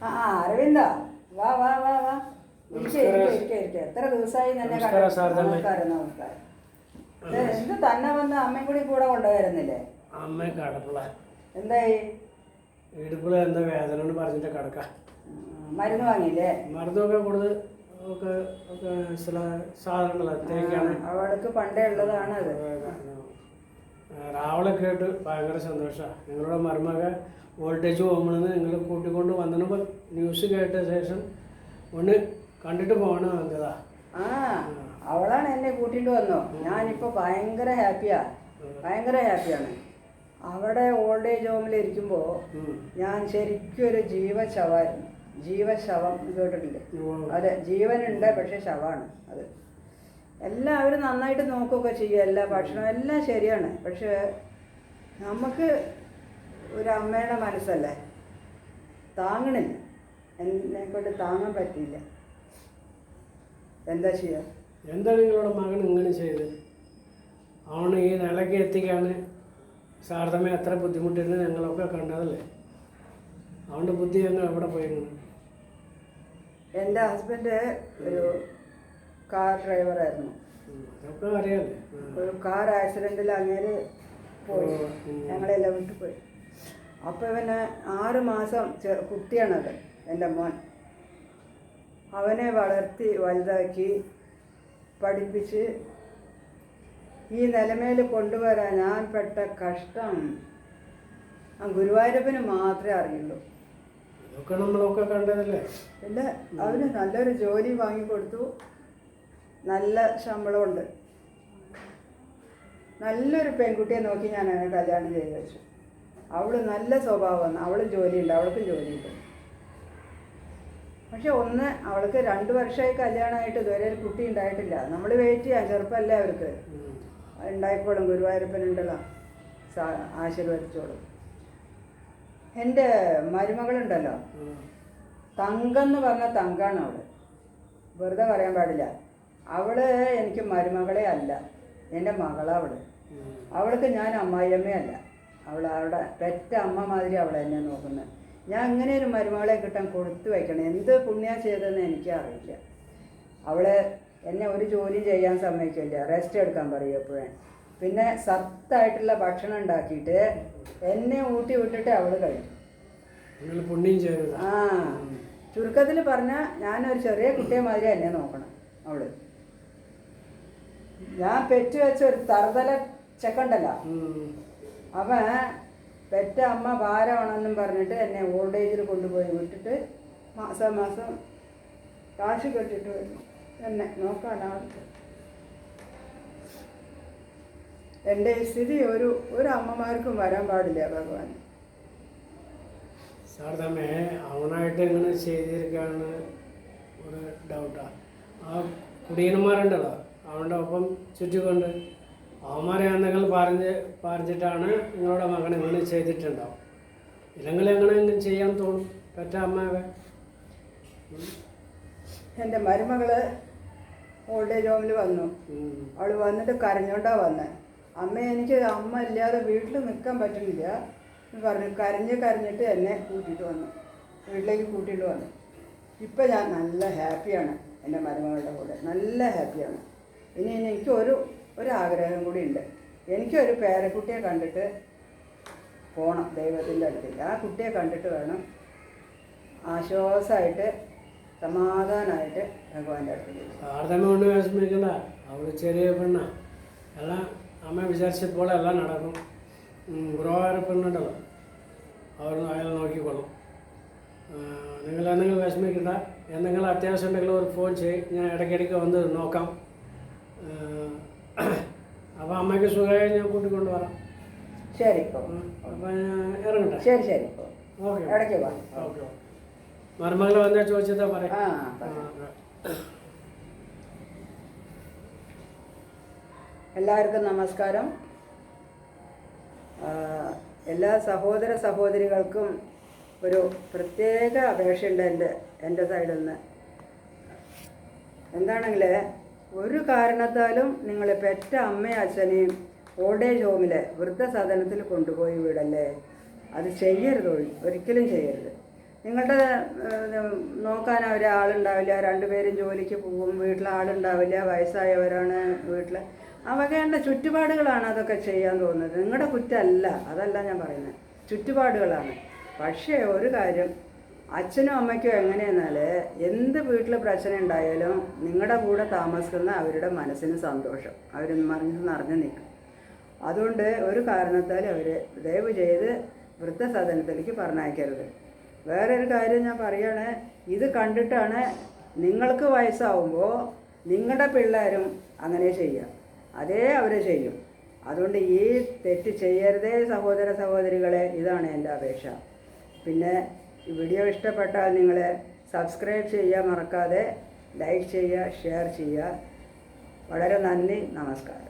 ആ അരവിന്ദ, വാ വാ വാ വാ, ഇരിക്കെ. എത്ര ദിവസമായി തന്നെ കണ്ടു. നമസ്കാരം. എന്ത് തന്നെ വന്ന് അമ്മയും കൂടെ കൊണ്ടുവരുന്നില്ലേ? അമ്മ കടപ്പുള്ള എന്തായി? ഇടുപ്പിള എന്താ വേദന കൊണ്ട് പറഞ്ഞിട്ട് കിടക്ക. മരുന്ന് വാങ്ങിയില്ലേ? മരുന്നൊക്കെ കൊടുത്ത് ഒക്കെ ചില സാധനങ്ങൾ തേക്കാണ്. അവൾക്ക് പണ്ടേ ഉള്ളതാണ് അത്. രാവിലെ കേട്ട് ഭയങ്കര സന്തോഷമാണ്. നിങ്ങളുടെ മരുമക വോൾട്ടേജ് പോകുമ്പോഴെന്ന് നിങ്ങൾ കൂട്ടിക്കൊണ്ട് വന്നപ്പോൾ ന്യൂസ് കേട്ട ശേഷം ഒന്ന് കണ്ടിട്ട് പോകണം എന്നതാ. അവളാണ് എന്നെ കൂട്ടിയിട്ട് വന്നോ. ഞാനിപ്പോൾ ഭയങ്കര ഹാപ്പിയാണ്. അവിടെ ഓൾഡ് ഏജ് ഹോമിൽ ഇരിക്കുമ്പോൾ ഞാൻ ശരിക്കും ഒരു ജീവശവം കേട്ടിട്ടില്ലേ? അതെ, ജീവനുണ്ട്, പക്ഷെ ശവമാണ് അത്. എല്ലാവരും നന്നായിട്ട് നോക്കുകയൊക്കെ ചെയ്യും, എല്ലാ ഭക്ഷണം എല്ലാം ശരിയാണ്. പക്ഷെ നമുക്ക് ഒരു അമ്മയുടെ മനസ്സല്ലേ, താങ്ങണില്ല, എന്നെക്കൊണ്ട് താങ്ങാൻ പറ്റിയില്ല. എന്താ ചെയ്യുക? എന്താണ് നിങ്ങളുടെ മകൻ ഇങ്ങനെ ചെയ്തത്? അവന് ഈ നിലയ്ക്ക് എത്തിക്കാണ് ശാരദമ്മ എത്ര ബുദ്ധിമുട്ടിരുന്ന് ഞങ്ങളൊക്കെ കണ്ടതല്ലേ. അവൻ്റെ ബുദ്ധി ഞങ്ങൾ എവിടെ പോയിരുന്നു? എൻ്റെ ഹസ്ബൻഡ് ഒരു കാർ ഡ്രൈവറായിരുന്നു. അതൊക്കെ അറിയാമല്ലേ. ഒരു കാർ ആക്സിഡൻറ്റിൽ അങ്ങേര് പോയി, ഞങ്ങളെല്ലാം വിട്ടു പോയി. അപ്പോൾ ഇവന് 6 മാസം കുട്ടിയാണത്, എൻ്റെ മോൻ. അവനെ വളർത്തി വലുതാക്കി പഠിപ്പിച്ച് ഈ നിലമേൽ കൊണ്ടുവരാൻ ഞാൻ പെട്ട കഷ്ടം ഗുരുവായൂരപ്പന് മാത്രമേ അറിയുള്ളൂ. ഇതൊക്കെ നമ്മളൊക്കെ കണ്ടതല്ലേ. പിന്നെ അവന് നല്ലൊരു ജോലി വാങ്ങിക്കൊടുത്തു, നല്ല ശമ്പളമുണ്ട്. നല്ലൊരു പെൺകുട്ടിയെ നോക്കി ഞാൻ അവനെ കല്യാണം ചെയ്ത് വെച്ചു. അവൾ നല്ല സ്വഭാവമാണ്, അവളും ജോലിയുണ്ട്, അവൾക്കും ജോലിയുണ്ട്. പക്ഷെ അവൾക്ക് 2 വർഷമായി കല്യാണമായിട്ട് ഇതുവരെ ഒരു കുട്ടി ഉണ്ടായിട്ടില്ല. നമ്മൾ വെയിറ്റ് ചെയ്യാം, ചെറുപ്പമല്ലേ അവർക്ക്. ഉണ്ടായിക്കോളും, ഗുരുവായൂരപ്പനുണ്ടല്ലോ, ആശീർവദിച്ചോളും. എൻ്റെ മരുമകളുണ്ടല്ലോ, തങ്കം എന്ന് പറഞ്ഞ തങ്കാണ് അവൾ. വെറുതെ പറയാൻ പാടില്ല. അവള് എനിക്ക് മരുമകളെ അല്ല, എൻ്റെ മകളാവള്. അവൾക്ക് ഞാൻ അമ്മായിയമ്മയല്ല, അവളുടെ പെറ്റ അമ്മ മാതിരി അവളെ എന്നെ നോക്കുന്നത്. ഞാൻ ഇങ്ങനെ ഒരു മരുമകളെ കിട്ടാൻ കൊടുത്തു വയ്ക്കണം. എന്ത് പുണ്യം ചെയ്തതെന്ന് എനിക്കറിയില്ല. അവളെ എന്നെ ഒരു ജോലി ചെയ്യാൻ സമ്മതിക്കില്ല, റെസ്റ്റ് എടുക്കാൻ പറയും എപ്പോഴും. പിന്നെ സത്തായിട്ടുള്ള ഭക്ഷണം ഉണ്ടാക്കിയിട്ട് എന്നെ ഊട്ടി വിട്ടിട്ട് അവൾ കഴിക്കും. ചുരുക്കത്തിൽ പറഞ്ഞാൽ ഞാനൊരു ചെറിയ കുട്ടിയെ മാതിരി എന്നെ നോക്കണം അവള്. ഞാൻ പെറ്റ് വെച്ച ഒരു തറുതല ചെക്കണ്ടല്ലോ, അവൻ പെറ്റ അമ്മ ഭാരമാണെന്നും പറഞ്ഞിട്ട് എന്നെ ഓൾഡ് ഏജിൽ കൊണ്ടുപോയി വിട്ടിട്ട് മാസം കാശ് കെട്ടിട്ട് വരും എന്നെ നോക്കാനാൾക്ക്. എൻ്റെ ഈ സ്ഥിതി ഒരു അമ്മമാർക്കും വരാൻ പാടില്ല ഭഗവാൻ. ശാരദമ്മേ, അവനായിട്ട് ഇങ്ങനെ ചെയ്തിരിക്കുകയാണ് ഒരു ഡൗട്ടാണ്. ആ കുടിയന്മാരുണ്ടല്ലോ, അവൻ്റെ ഒപ്പം ചുറ്റിക്കൊണ്ട് അവന്മാരെ എന്തെങ്കിലും പറഞ്ഞിട്ടാണ് നിങ്ങളുടെ മകൻ ഇങ്ങനെ ചെയ്തിട്ടുണ്ടാവും. ഇല്ലെങ്കിൽ എങ്ങനെ ചെയ്യാൻ തോന്നും പെറ്റ അമ്മയെ? എൻ്റെ മരുമകള് ഓൾഡ് ഏജ് ഹോമിൽ വന്നു. അവൾ വന്നിട്ട് കരഞ്ഞോണ്ടാ വന്നത്. എനിക്ക് അമ്മ ഇല്ലാതെ വീട്ടിൽ നിൽക്കാൻ പറ്റുന്നില്ല എന്ന് പറഞ്ഞു കരഞ്ഞിട്ട് എന്നെ വീട്ടിലേക്ക് കൂട്ടിയിട്ട് വന്നു. ഇപ്പം ഞാൻ നല്ല ഹാപ്പിയാണ്, എൻ്റെ മരുമകളുടെ കൂടെ നല്ല ഹാപ്പിയാണ്. ഇനി എനിക്ക് ഒരാഗ്രഹം കൂടി ഉണ്ട്. എനിക്കൊരു പേരക്കുട്ടിയെ കണ്ടിട്ട് പോകണം ദൈവത്തിൻ്റെ അടുത്തേക്ക്. ആ കുട്ടിയെ കണ്ടിട്ട് വേണം ആശ്വാസമായിട്ട് സമാധാനമായിട്ട് ഭഗവാന്റെ അടുത്തേക്ക്. ശാരദമ്മ കൊണ്ട് വിഷമിക്കണ്ട, അവൾ ചെറിയ പെണ്ണ. എല്ലാം അമ്മ വിചാരിച്ചപ്പോൾ എല്ലാം നടക്കും. ഗുരുവായൂരപ്പനുണ്ടല്ലോ, അയാൾ നോക്കിക്കൊള്ളും. നിങ്ങൾ എന്തെങ്കിലും വിഷമിക്കണ്ട. എന്തെങ്കിലും അത്യാവശ്യം ഉണ്ടെങ്കിൽ ഒരു ഫോൺ ചെയ്യും, ഞാൻ ഇടയ്ക്കിടയ്ക്ക് വന്ന് നോക്കാം. അപ്പോൾ അമ്മയ്ക്ക് സുഖമായി ഞാൻ കൂട്ടിക്കൊണ്ട് വരാം. ശരി, അപ്പം ഞാൻ ഇറങ്ങട്ടെ. ശരി, ഓക്കെ, ഇടയ്ക്ക് വാ. ഓക്കെ. മരുമകൾ വന്നാൽ ചോദിച്ചതാ പറയാം. എല്ലാവർക്കും നമസ്കാരം. എല്ലാ സഹോദരികൾക്കും ഒരു പ്രത്യേക അപേക്ഷയുണ്ട് എൻ്റെ സൈഡിൽ നിന്ന്. എന്താണെങ്കിൽ ഒരു കാരണത്താലും നിങ്ങൾ പെറ്റ അമ്മയും അച്ഛനെയും ഓൾഡ് ഏജ് ഹോമിലെ വൃദ്ധസദനത്തിൽ കൊണ്ടുപോയി വിടല്ലേ. അത് ചെയ്യരുത്, ഒരിക്കലും ചെയ്യരുത്. നിങ്ങളുടെ നോക്കാൻ ഒരാളുണ്ടാവില്ല, രണ്ടുപേരും ജോലിക്ക് പോകും, വീട്ടിൽ ആളുണ്ടാവില്ല, വയസ്സായവരാണ് വീട്ടിൽ. ആ വകേണ്ട ചുറ്റുപാടുകളാണ് അതൊക്കെ ചെയ്യാൻ തോന്നുന്നത്. നിങ്ങളുടെ കുറ്റമല്ല, അതല്ല ഞാൻ പറയുന്നത്, ചുറ്റുപാടുകളാണ്. പക്ഷേ ഒരു കാര്യം, അച്ഛനും അമ്മയ്ക്കും എങ്ങനെയെന്നാൽ എന്ത് വീട്ടിൽ പ്രശ്നം ഉണ്ടായാലും നിങ്ങളുടെ കൂടെ താമസിക്കുന്ന അവരുടെ മനസ്സിന് സന്തോഷം, അവർ മനസ്സ് നിറഞ്ഞു നിൽക്കും. അതുകൊണ്ട് ഒരു കാരണത്താൽ അവർ ദയവ് ചെയ്ത് വൃദ്ധസദനത്തിലേക്ക് പറഞ്ഞയക്കരുത്. വേറൊരു കാര്യം ഞാൻ പറയുകയാണ്, ഇത് കണ്ടിട്ടാണ് നിങ്ങൾക്ക് വയസ്സാവുമ്പോൾ നിങ്ങളുടെ പിള്ളേരും അങ്ങനെ ചെയ്യുക, അതേ അവർ ചെയ്യും. അതുകൊണ്ട് ഈ തെറ്റ് ചെയ്യരുതേ സഹോദര സഹോദരികളെ, ഇതാണ് എൻ്റെ അപേക്ഷ. പിന്നെ വീഡിയോ ഇഷ്ടപ്പെട്ടാൽ നിങ്ങൾ സബ്സ്ക്രൈബ് ചെയ്യുക മറക്കാതെ, ലൈക്ക് ചെയ്യുക, ഷെയർ ചെയ്യുക. വളരെ നന്ദി, നമസ്കാരം.